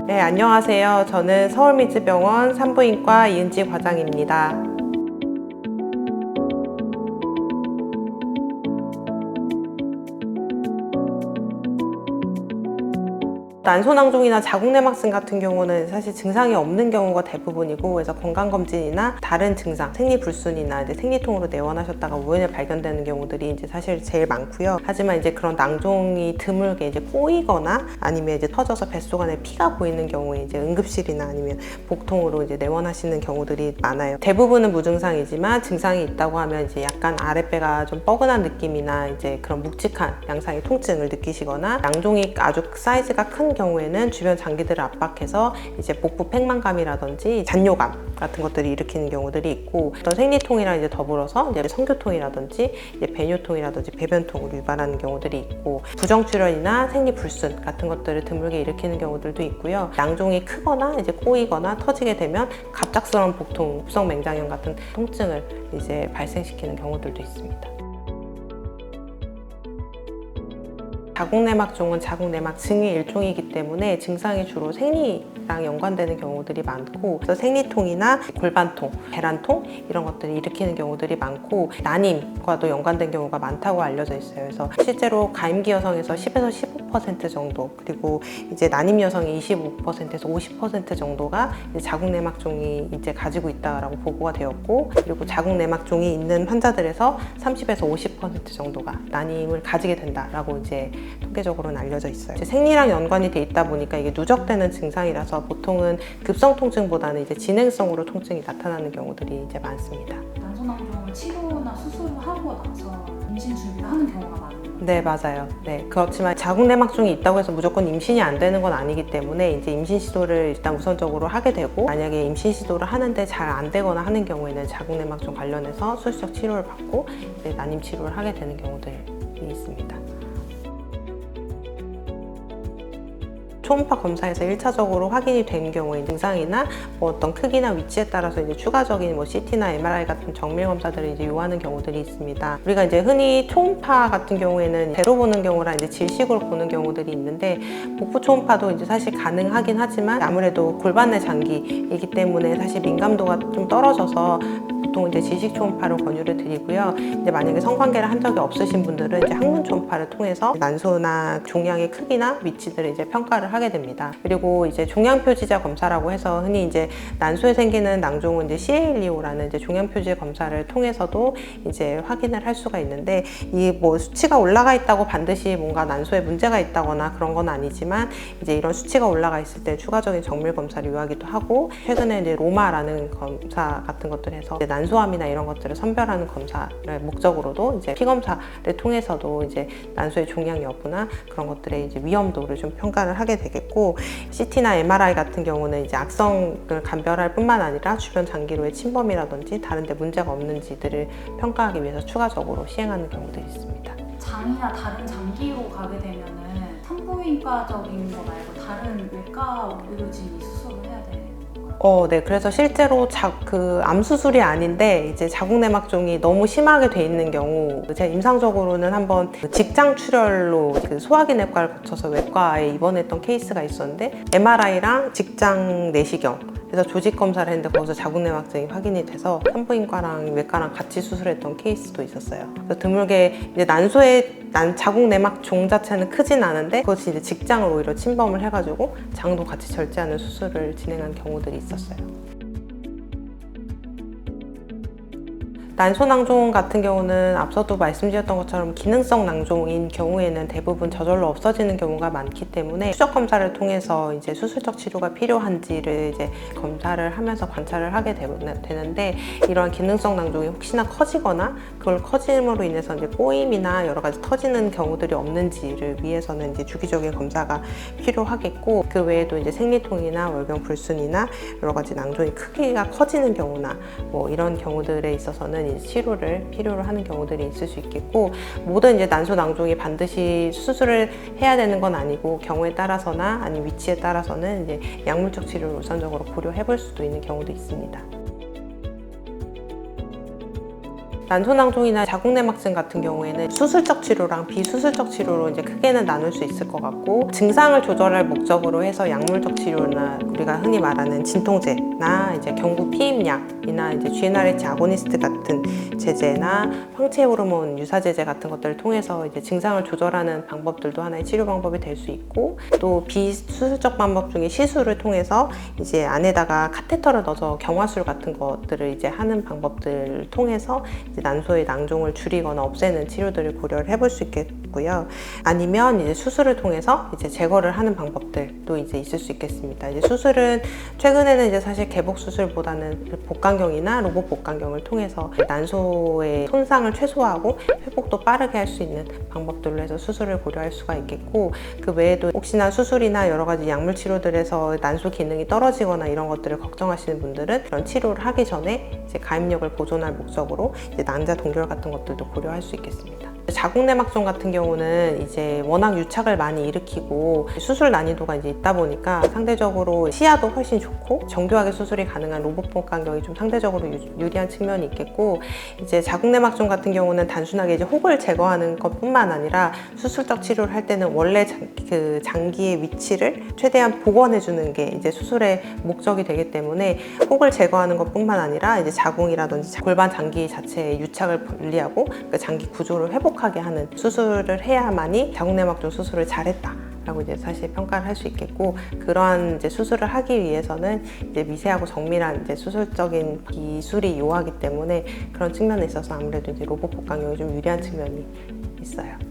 네, 안녕하세요. 저는 서울미즈병원 산부인과 이은지 과장입니다. 난소낭종이나 자궁내막증 같은 경우는 사실 증상이 없는 경우가 대부분이고, 그래서 건강검진이나 다른 증상, 생리불순이나 이제 생리통으로 내원하셨다가 우연히 발견되는 경우들이 이제 사실 제일 많고요. 하지만 이제 그런 낭종이 드물게 이제 꼬이거나 아니면 이제 터져서 뱃속 안에 피가 보이는 경우에 이제 응급실이나 아니면 복통으로 이제 내원하시는 경우들이 많아요. 대부분은 무증상이지만 증상이 있다고 하면 이제 약간 아랫배가 좀 뻐근한 느낌이나 이제 그런 묵직한 양상의 통증을 느끼시거나, 낭종이 아주 사이즈가 큰 경우에는 주변 장기들을 압박해서 이제 복부 팽만감이라든지 잔뇨감 같은 것들이 일으키는 경우들이 있고, 어떤 생리통이랑 이제 더불어서 이제 성교통이라든지 이제 배뇨통이라든지 배변통을 유발하는 경우들이 있고, 부정출혈이나 생리불순 같은 것들을 드물게 일으키는 경우들도 있고요. 낭종이 크거나 이제 꼬이거나 터지게 되면 갑작스러운 복통, 급성맹장염 같은 통증을 이제 발생시키는 경우들도 있습니다. 자궁내막종은 자궁내막증의 일종이기 때문에 증상이 주로 생리랑 연관되는 경우들이 많고, 그래서 생리통이나 골반통, 배란통 이런 것들을 일으키는 경우들이 많고, 난임과도 연관된 경우가 많다고 알려져 있어요. 그래서 실제로 가임기 여성에서 10에서 15% 정도, 그리고 이제 난임 여성이 25%에서 50% 정도가 이제 자궁내막종이 이제 가지고 있다라고 보고가 되었고, 그리고 자궁내막종이 있는 환자들에서 30에서 50% 정도가 난임을 가지게 된다라고 이제 통계적으로는 알려져 있어요. 이제 생리랑 연관이 돼 있다 보니까 이게 누적되는 증상이라서 보통은 급성 통증보다는 이제 진행성으로 통증이 나타나는 경우들이 이제 많습니다. 난소낭종을 치료나 수술을 하고 나서 임신 준비를 하는 경우가 많은 거죠? 네, 맞아요. 네, 그렇지만 자궁내막종이 있다고 해서 무조건 임신이 안 되는 건 아니기 때문에 이제 임신 시도를 일단 우선적으로 하게 되고, 만약에 임신 시도를 하는데 잘 안 되거나 하는 경우에는 자궁내막종 관련해서 수술적 치료를 받고 이제 난임 치료를 하게 되는 경우들이 있습니다. 초음파 검사에서 1차적으로 확인이 된 경우에 증상이나 뭐 어떤 크기나 위치에 따라서 이제 추가적인 뭐 CT나 MRI 같은 정밀 검사들을 이제 요하는 경우들이 있습니다. 우리가 이제 흔히 초음파 같은 경우에는 배로 보는 경우랑 이제 질식으로 보는 경우들이 있는데, 복부 초음파도 이제 사실 가능하긴 하지만 아무래도 골반 내 장기이기 때문에 사실 민감도가 좀 떨어져서 보통 이제 질식 초음파로 권유를 드리고요. 이제 만약에 성관계를 한 적이 없으신 분들은 이제 항문 초음파를 통해서 난소나 종양의 크기나 위치들을 이제 평가를 하게 됩니다. 그리고 이제 종양 표지자 검사라고 해서 흔히 이제 난소에 생기는 낭종은 이제 CA125라는 이제 종양 표지 검사를 통해서도 이제 확인을 할 수가 있는데, 이 뭐 수치가 올라가 있다고 반드시 뭔가 난소에 문제가 있다거나 그런 건 아니지만, 이제 이런 수치가 올라가 있을 때 추가적인 정밀 검사를 요하기도 하고, 최근에 이제 로마라는 검사 같은 것들 해서 이제 난소암이나 이런 것들을 선별하는 검사를 목적으로도 이제 피 검사를 통해서도 이제 난소의 종양 여부나 그런 것들의 이제 위험도를 좀 평가를 하게 되겠고, CT나 MRI 같은 경우는 이제 악성을 감별할 뿐만 아니라 주변 장기로의 침범이라든지 다른 데 문제가 없는지들을 평가하기 위해서 추가적으로 시행하는 경우들이 있습니다. 장이나 다른 장기로 가게 되면은 산부인과적인 거 말고 다른 외과 의료진이 수술을 해야 되는 건가요? 네. 그래서 실제로 암 수술이 아닌데 이제 자궁내막종이 너무 심하게 돼 있는 경우, 제가 임상적으로는 한번 직장 출혈로 소화기내과를 거쳐서 외과에 입원했던 케이스가 있었는데, MRI랑 직장 내시경, 그래서 조직 검사를 했는데 거기서 자궁내막증이 확인이 돼서 산부인과랑 외과랑 같이 수술했던 케이스도 있었어요. 그래서 드물게 이제 자궁내막종 자체는 크진 않은데 그것이 이제 직장을 오히려 침범을 해가지고 장도 같이 절제하는 수술을 진행한 경우들이 있었어요. 난소낭종 같은 경우는 앞서도 말씀드렸던 것처럼 기능성 낭종인 경우에는 대부분 저절로 없어지는 경우가 많기 때문에 추적 검사를 통해서 이제 수술적 치료가 필요한지를 이제 검사를 하면서 관찰을 하게 되는데, 이러한 기능성 낭종이 혹시나 커지거나 그걸 커짐으로 인해서 이제 꼬임이나 여러 가지 터지는 경우들이 없는지를 위해서는 이제 주기적인 검사가 필요하겠고, 그 외에도 이제 생리통이나 월경 불순이나 여러 가지 낭종이 크기가 커지는 경우나 뭐 이런 경우들에 있어서는 치료를 필요로 하는 경우들이 있을 수 있겠고, 모든 이제 난소낭종이 반드시 수술을 해야 되는 건 아니고 경우에 따라서나 아니면 위치에 따라서는 이제 약물적 치료를 우선적으로 고려해 볼 수도 있는 경우도 있습니다. 난소낭종이나 자궁내막증 같은 경우에는 수술적 치료랑 비수술적 치료로 이제 크게는 나눌 수 있을 것 같고, 증상을 조절할 목적으로 해서 약물적 치료나 우리가 흔히 말하는 진통제나 이제 경구 피임약이나 이제 GnRH 아고니스트 같은 제제나 황체 호르몬 유사 제제 같은 것들을 통해서 이제 증상을 조절하는 방법들도 하나의 치료 방법이 될 수 있고, 또 비수술적 방법 중에 시술을 통해서 이제 안에다가 카테터를 넣어서 경화술 같은 것들을 이제 하는 방법들을 통해서 이제 난소의 낭종을 줄이거나 없애는 치료들을 고려를 해볼 수 있겠고요. 아니면 이제 수술을 통해서 이제 제거를 하는 방법들도 이제 있을 수 있겠습니다. 이제 수술은 최근에는 이제 사실 개복 수술보다는 복강경이나 로봇 복강경을 통해서 난소의 손상을 최소화하고 회복도 빠르게 할 수 있는 방법들로 해서 수술을 고려할 수가 있겠고, 그 외에도 혹시나 수술이나 여러 가지 약물 치료들에서 난소 기능이 떨어지거나 이런 것들을 걱정하시는 분들은 그런 치료를 하기 전에 이제 가입력을 보존할 목적으로 이제 난자 동결 같은 것들도 고려할 수 있겠습니다. 자궁내막종 같은 경우는 이제 워낙 유착을 많이 일으키고 수술 난이도가 이제 있다 보니까 상대적으로 시야도 훨씬 좋고 정교하게 수술이 가능한 로봇 복강경이 좀 상대적으로 유리한 측면이 있겠고, 이제 자궁내막종 같은 경우는 단순하게 이제 혹을 제거하는 것뿐만 아니라 수술적 치료를 할 때는 원래 그 장기의 위치를 최대한 복원해 주는 게 이제 수술의 목적이 되기 때문에 혹을 제거하는 것뿐만 아니라 이제 자궁이라든지 골반 장기 자체의 유착을 분리하고 그 장기 구조를 회복하게 하는 수술을 해야만이 자궁내막종 수술을 잘했다 라고 이제 사실 평가를 할 수 있겠고, 그러한 이제 수술을 하기 위해서는 이제 미세하고 정밀한 이제 수술적인 기술이 요하기 때문에 그런 측면에 있어서 아무래도 이제 로봇 복강경이 좀 유리한 측면이 있어요.